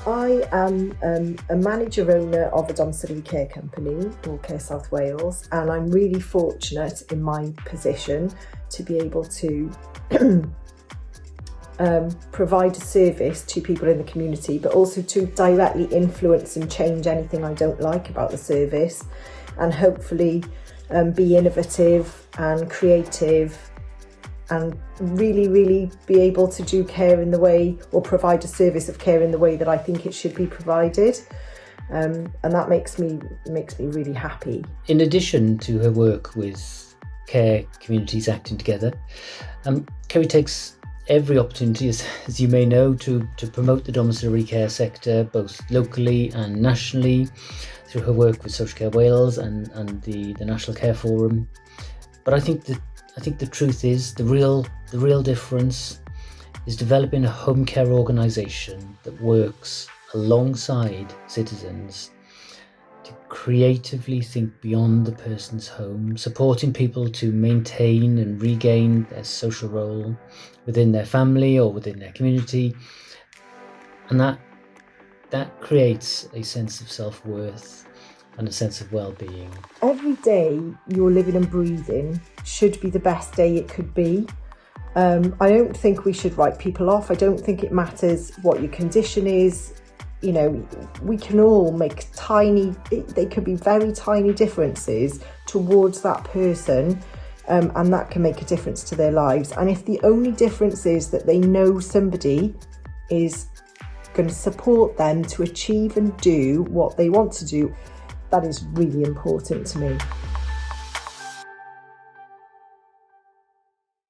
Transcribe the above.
I am a manager owner of a domiciliary care company, WeCare South Wales, and I'm really fortunate in my position to be able to provide a service to people in the community, but also to directly influence and change anything I don't like about the service, and hopefully be innovative and creative and really be able to do care in the way, or provide a service of care in the way that I think it should be provided. And that makes me really happy. In addition to her work with care communities acting together, Keri takes every opportunity, as you may know, to promote the domiciliary care sector, both locally and nationally, through her work with WeCare Wales and the National Care Forum. But I think the truth is, the real difference is developing a home care organisation that works alongside citizens to creatively think beyond the person's home, supporting people to maintain and regain their social role within their family or within their community. And that creates a sense of self-worth and a sense of well-being. Every day you're living and breathing should be the best day it could be. I don't think we should write people off. I don't think it matters what your condition is. You know, we can all make they could be very tiny differences towards that person, and that can make a difference to their lives. And if the only difference is that they know somebody is going to support them to achieve and do what they want to do, that is really important to me.